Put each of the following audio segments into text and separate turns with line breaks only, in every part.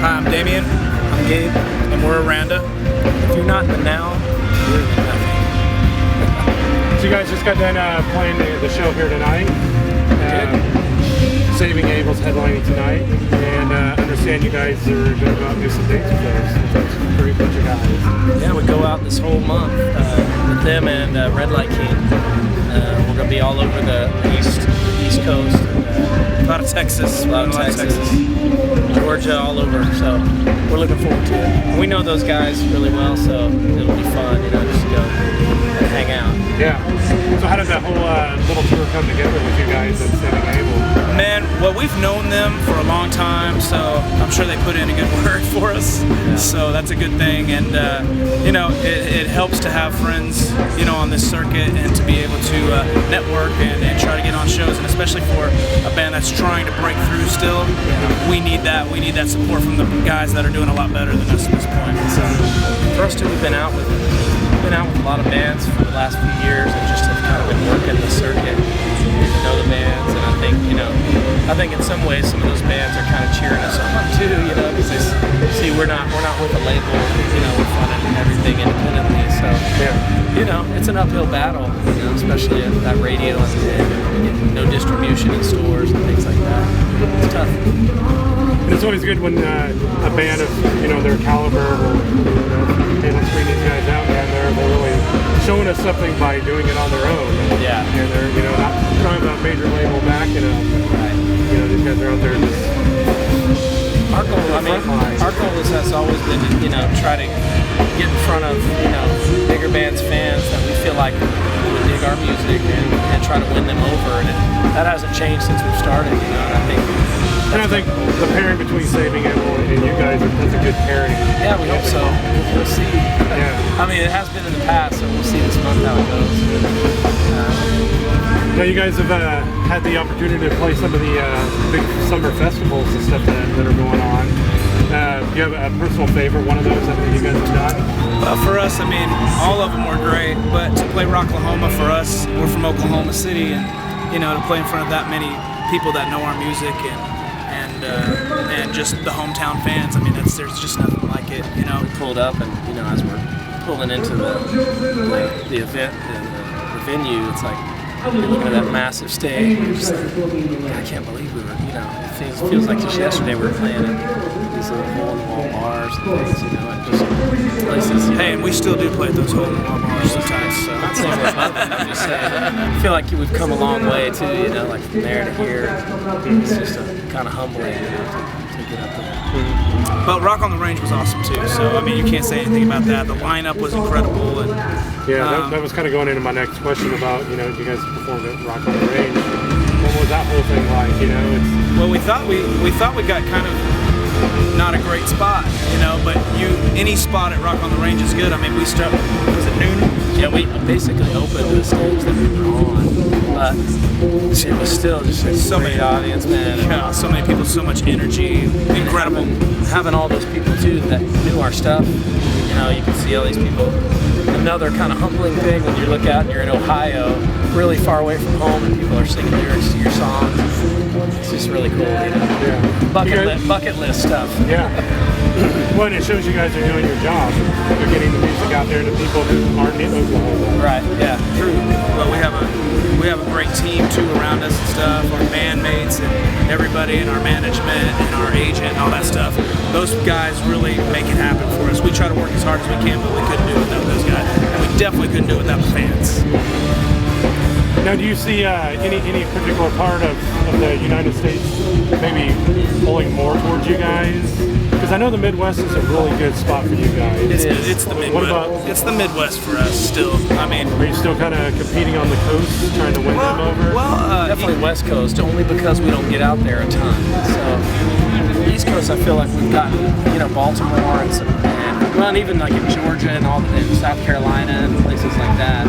Hi, I'm Damien. I'm Gabe. And we're Aranda. If you're not in the now, you're in the nothing.
So you guys just got done playing the show here tonight. Saving Abel's headlining tonight. And understand you guys are going to go out and do some dates with those. That's a pretty bunch of guys.
Yeah, we go out this whole month with them and Red Light King. We're going to be all over the East Coast. A lot of Texas, Georgia, all over. So we're looking forward to it. We know those guys really well, so it'll be fun, just to go and hang out.
Yeah. So how did that whole little tour come together with you guys at Saving Abel?
Man, well, we've known them for a long time, so I'm sure they put in a good word for us. Yeah. So that's a good thing, and it helps to have friends, on this circuit, and to be able to network and try to get on shows, and especially for a band that's trying to break through still. We need that. We need that support from the guys that are doing a lot better than us at this point. So for us too, we've been out with a lot of bands for the last few years, and just have kind of been working the circuit, getting to know the bands, and I think in some ways some of those bands are kind of cheering us on too, because they see we're not with a label, we're funding everything independently, so it's an uphill battle, especially at that radio and no distribution in stores and things like that. It's tough.
And it's always good when a band of their caliber will hey, let's bring these guys out, man. They're really showing us something by doing it on their own.
Yeah.
And they're not trying about major label backing them.
Right.
These guys are out there just
our goal has always been to try to get in front of bigger bands' fans that we feel like would dig our music and try to win them over, and that hasn't changed since we've started.
And I think the pairing between Saving Abel and you guys, that's a good pairing.
Yeah, we hope so. We'll see.
Yeah.
It has been in the past, so we'll see this month how it goes.
Now you guys have had the opportunity to play some of the big summer festivals and stuff that are going on. Do you have a personal favorite, one of those that you guys have done?
For us, all of them were great, but to play Rocklahoma for us, we're from Oklahoma City, and to play in front of that many people that know our music and just the hometown fans, there's just nothing like it. We pulled up, and as we're pulling into the event and the venue, it's like you're looking at that massive stage. Just like, I can't believe we were. It feels like just yesterday we were playing at these little hole-in-the-wall bars and things, and just places. Hey, and we still do play at those hole-in-the-wall bars sometimes. So I'm not saying we're above it. I'm just saying I feel like we've come a long way too. Like from there to here, it's just kind of humbling to get up there. But Rock on the Range was awesome too. So you can't say anything about that. The lineup was incredible, and
that was kind of going into my next question about you guys performed at Rock on the Range. What was that whole thing like?
Well, we thought we got kind of not a great spot, but any spot at Rock on the Range is good. We started, was it noon? Yeah, we basically opened the stage that we were on, but it was still just so many audience, man. Yeah, so many people, so much energy, incredible. Having all those people too that knew our stuff, you can see all these people. Another kind of humbling thing when you look out and you're in Ohio, really far away from home, and people are singing lyrics to your songs. It's just really cool,
Yeah.
Bucket list stuff.
Yeah. Well, it shows you guys are doing your job. You're getting the music out there to people who aren't in Oklahoma.
Right. Yeah. True. Well, we have a great team too around us and stuff. Our bandmates and everybody, and our management and our agent and all that stuff. Those guys really make it happen for us. We try to work as hard as we can, but we couldn't do it without those guys, and we definitely couldn't do it without the fans.
Now, do you see any particular part of the United States maybe pulling more towards you guys? Because I know the Midwest is a really good spot for you guys.
It's the Midwest. It's the Midwest for us still.
Are you still kind of competing on the coast, trying to win them over?
Well, definitely West Coast, only because we don't get out there a ton. So East Coast, I feel like we've gotten Baltimore and even like in Georgia and in South Carolina and places like that.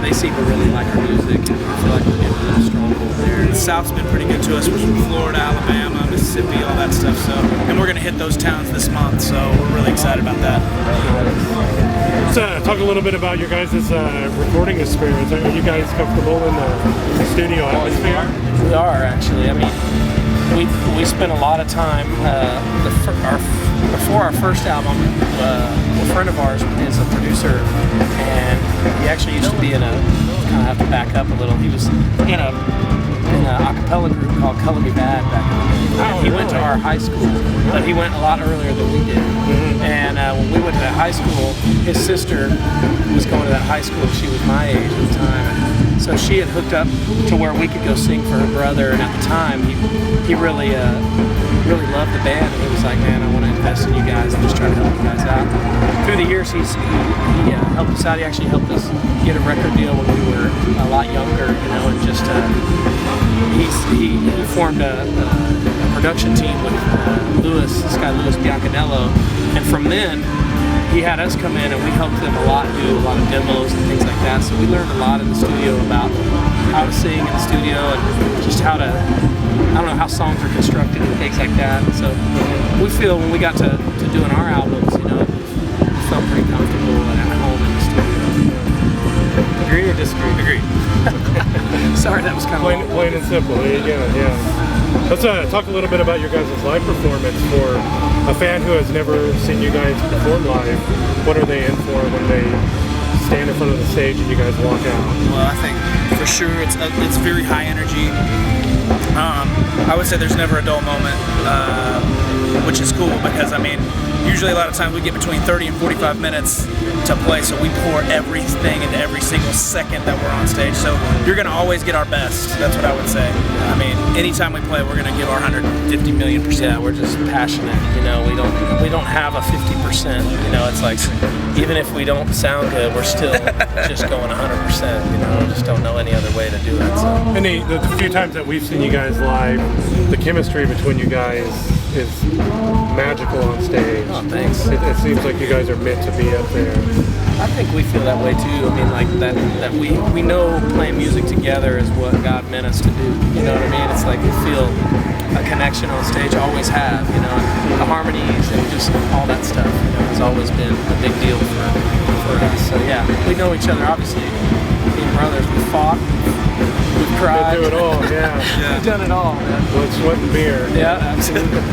They seem to really like our music, and I feel like we're getting a little stronghold there. The South's been pretty good to us. We're from Florida, Alabama, Mississippi, all that stuff. So, and we're going to hit those towns this month, so we're really excited about that.
Let's talk a little bit about your guys' recording experience. Are you guys comfortable in the studio atmosphere?
We are, actually.
we spent a lot of time before our first album. A friend of ours is a producer, and he actually used to be in a, kind of have to back up a little, he was in a cappella group called Color Me Bad back in the day. And he went to our high school, but he went a lot earlier than we did. And when we went to that high school, his sister was going to that high school. She was my age at the time. So she had hooked up to where we could go sing for her brother, and at the time, he really loved the band, and he was like, man, I want to invest in you guys and just try to help you guys out. Through the years, he helped us out. He actually helped us get a record deal when we were a lot younger, you know, and just he formed a production team with this guy Louis Biancanello, and from then, he had us come in and we helped them a lot, do a lot of demos and things like that. So we learned a lot in the studio about how to sing in the studio and just how to, I don't know, how songs are constructed and things like that. So we feel when we got to doing our albums, you know, we felt pretty comfortable and at home in the studio. Agree or disagree? Agree. Sorry, that was kind of
plain and simple. There you go. Yeah. Let's talk a little bit about your guys' live performance. For a fan who has never seen you guys perform live, what are they in for when they stand in front of the stage and you guys walk out?
Well, I think for sure it's very high energy. I would say there's never a dull moment, which is cool because, I mean, usually a lot of times we get between 30 and 45 minutes to play, so we pour everything into every single second that we're on stage. So you're going to always get our best. That's what I would say. I mean, anytime we play, we're going to give our 150 million%.
Yeah, we're just passionate. You know, we don't have a 50%. You know, it's like even if we don't sound good, we're still just going 100%. You know, we just don't know any other way to do it. So.
And the few times that we've seen you guys live, the chemistry between you guys is magical on stage.
Oh, thanks.
It seems like you guys are meant to be up there.
I think we feel that way too. I mean, like that we know playing music together is what God meant us to do. You know what I mean? It's like we feel a connection on stage, always have, you know, and the harmonies and just all that stuff, you know, has always been a big deal for us. So yeah, we know each other, obviously. Being brothers, we fought, we've cried.
We do it all, yeah.
We've done it all, man.
Blood, sweat, and beer.
Yeah, absolutely.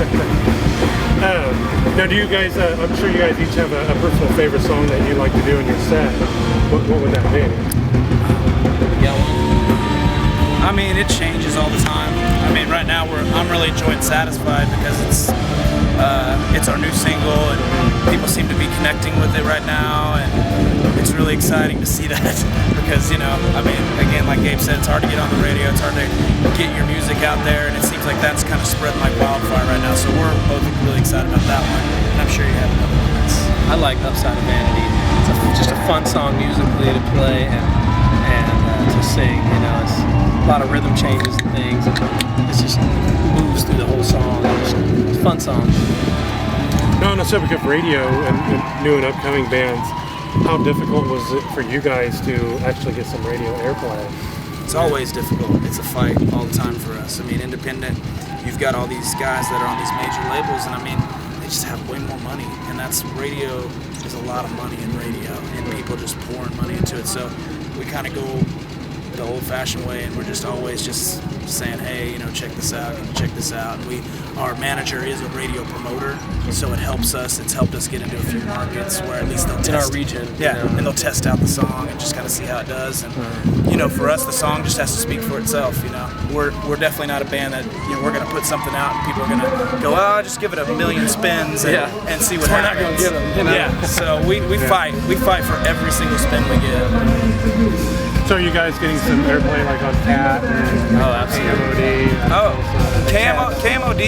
Now, do you guys, I'm sure you guys each have a personal favorite song that you like to do in your set. What would that be?
Yeah,
I mean, it changes all the time. I mean, right now I'm really enjoying Satisfied because it's our new single and people seem to be connecting with it right now, and it's really exciting to see that because, you know, I mean, again, like Gabe said, it's hard to get on the radio, it's hard to get your music out there, and it seems like that's kind of spreading like wildfire right now. So we're both really excited about that one, and I'm sure you have another one.
I like Upside of Vanity. It's just a fun song musically to play and to sing. You know, it's a lot of rhythm changes and things. And it just moves through the whole song. It's a fun song.
Now, on the subject of radio and new and upcoming bands, how difficult was it for you guys to actually get some radio airplay?
It's always difficult. It's a fight all the time for us. I mean, independent, you've got all these guys that are on these major labels, and I mean, they just have way more money, and that's radio. There's a lot of money in radio, and people just pouring money into it. So we kind of go the old-fashioned way, and we're just always just saying, hey, you know, check this out, check this out. And our manager is a radio promoter, so it helps us. It's helped us get into a few markets where at least they'll test
in our region.
Yeah,
you know.
and they'll test out the song and just kind of see how it does. And you know, for us, the song just has to speak for itself. You know, we're definitely not a band that, you know, we're going to put something out and people are going to go, oh, just give it a million spins and see what
so
happens.
We're not going to get them. You know?
Yeah, so we fight. We fight for every single spin we get.
So are you guys getting some airplay like on Cat and
absolutely.
KMOD.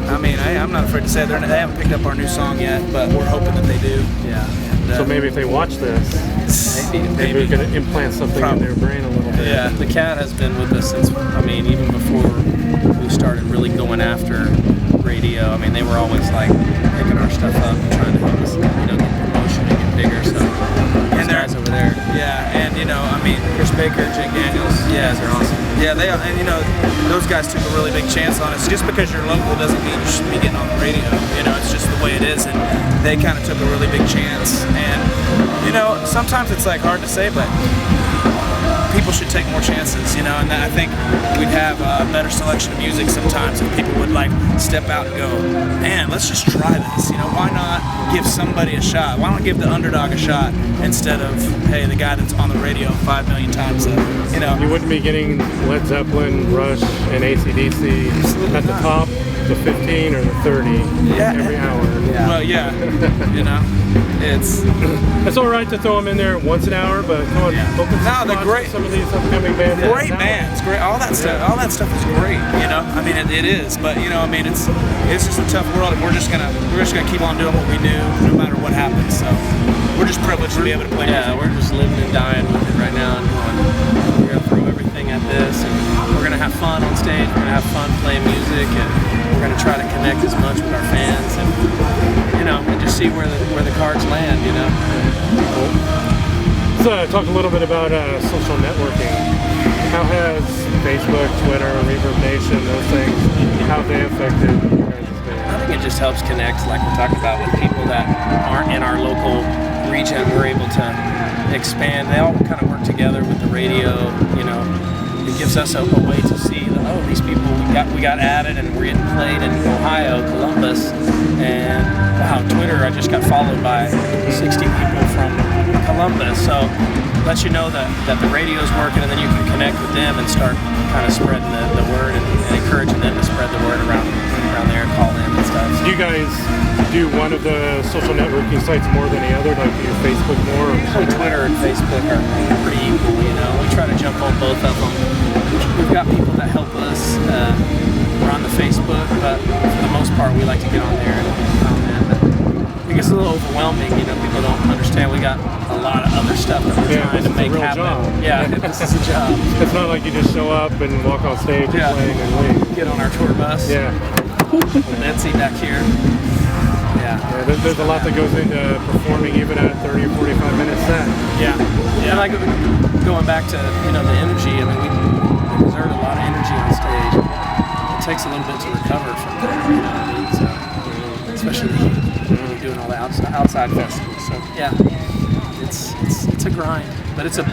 I mean, I'm not afraid to say they haven't picked up our new song yet, but we're hoping that they do.
Yeah.
And, so maybe if they watch this, maybe we can implant something in their brain a little bit.
Yeah. The Cat has been with us since, I mean, even before we started really going after radio. I mean, they were always like picking our stuff up and trying to help us, you know, get promotion and get bigger. So those guys over there.
Yeah, and you know, I mean,
Chris Baker, Jake Daniels,
yeah,
they're awesome.
Yeah, they are, and you know, those guys took a really big chance on us. Just because you're local doesn't mean you should be getting on the radio. You know, it's just the way it is, and they kind of took a really big chance. And you know, sometimes it's like hard to say, but people should take more chances, you know, and I think we'd have a better selection of music sometimes if people would like step out and go, man, let's just try this, you know, why not give somebody a shot? Why not give the underdog a shot instead of, hey, the guy that's on the radio 5 million times, you know.
You wouldn't be getting Led Zeppelin, Rush, and AC/DC at the top, the 15 or the 30 every hour.
Yeah.
Well, yeah, you know,
it's all right to throw them in there once an hour, but come on, open some
they're
spots
great.
for some of these upcoming bands.
Great bands, great. All that stuff is great. You know, I mean, it is. But you know, I mean, it's just a tough world, and we're just gonna keep on doing what we do, no matter what happens. So we're just privileged to be able to play.
Yeah, we're just living and dying with it right now, and we're gonna throw everything at this, and we're gonna have fun on stage. We're gonna have fun playing music, and we're gonna try to connect as much with our fans, and you know, and just see where the cards land. You know.
Let's talk a little bit about social networking. How has Facebook, Twitter, Reverb Nation, those things, how have they affected you guys' band?
I think it just helps connect, like we talked about, with people that aren't in our local region. We're able to expand. They all kind of work together with the radio. You know, it gives us a way to see that, oh, these people we got added, and we're getting played in Ohio, Columbus, and wow, Twitter, I just got followed by 60 people from Columbus. So lets you know that the radio's working, and then you can connect with them and start kind of spreading the word and encouraging them to spread the word around there, call in and stuff.
Do you guys do one of the social networking sites more than the other? Like, do you Facebook more? Or
Twitter and Facebook are pretty equal, you know. We try to jump on both of them. We've got people that help us. We're on the Facebook, but for the most part, we like to get on there and comment. It gets a little overwhelming, you know. People don't understand we got a lot of other stuff that we're trying to make happen.
Job.
Yeah, this is a job.
It's not like you just show up and walk on stage and play and leave.
Get on our tour bus.
Yeah.
Nancy back here. Yeah.
There's a lot that goes into performing even at 30 or 45 minute set.
Yeah. And like going back to, you know, the energy, I mean, we exert a lot of energy on stage. It takes a little bit to recover from that, you know what I mean? So, especially when you're doing all the outside festivals. So yeah, it's a grind, but it's a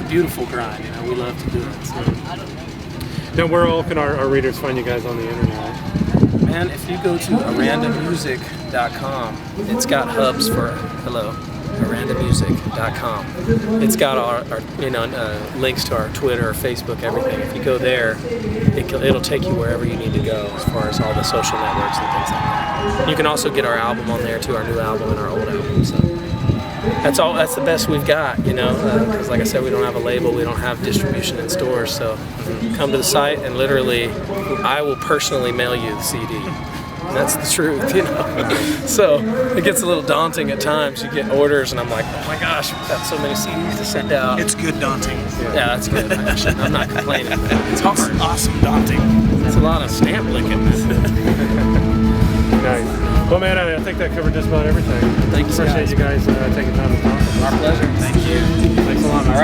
beautiful grind, you know. We love to do it. So.
Now, where all can our readers find you guys on the internet?
Man, if you go to arandamusic.com, it's got hubs for arandamusic.com. It's got our links to our Twitter, Facebook, everything. If you go there, it'll take you wherever you need to go as far as all the social networks and things like that. You can also get our album on there too, our new album and our old album. So that's the best we've got, you know, because like I said, we don't have a label, we don't have distribution in stores, so come to the site and literally I will personally mail you the CD. And that's the truth, you know. So it gets a little daunting at times. You get orders and I'm like, oh my gosh, we've got so many CDs to send out.
It's good daunting.
Yeah, that's good. I'm not complaining.
It's awesome daunting.
It's a lot of stamp licking.
Nice. Well, man, I think that covered just about everything.
Thank you,
Appreciate you guys taking time to talk.
Our pleasure.
Thank you.
Thanks a lot.
All right.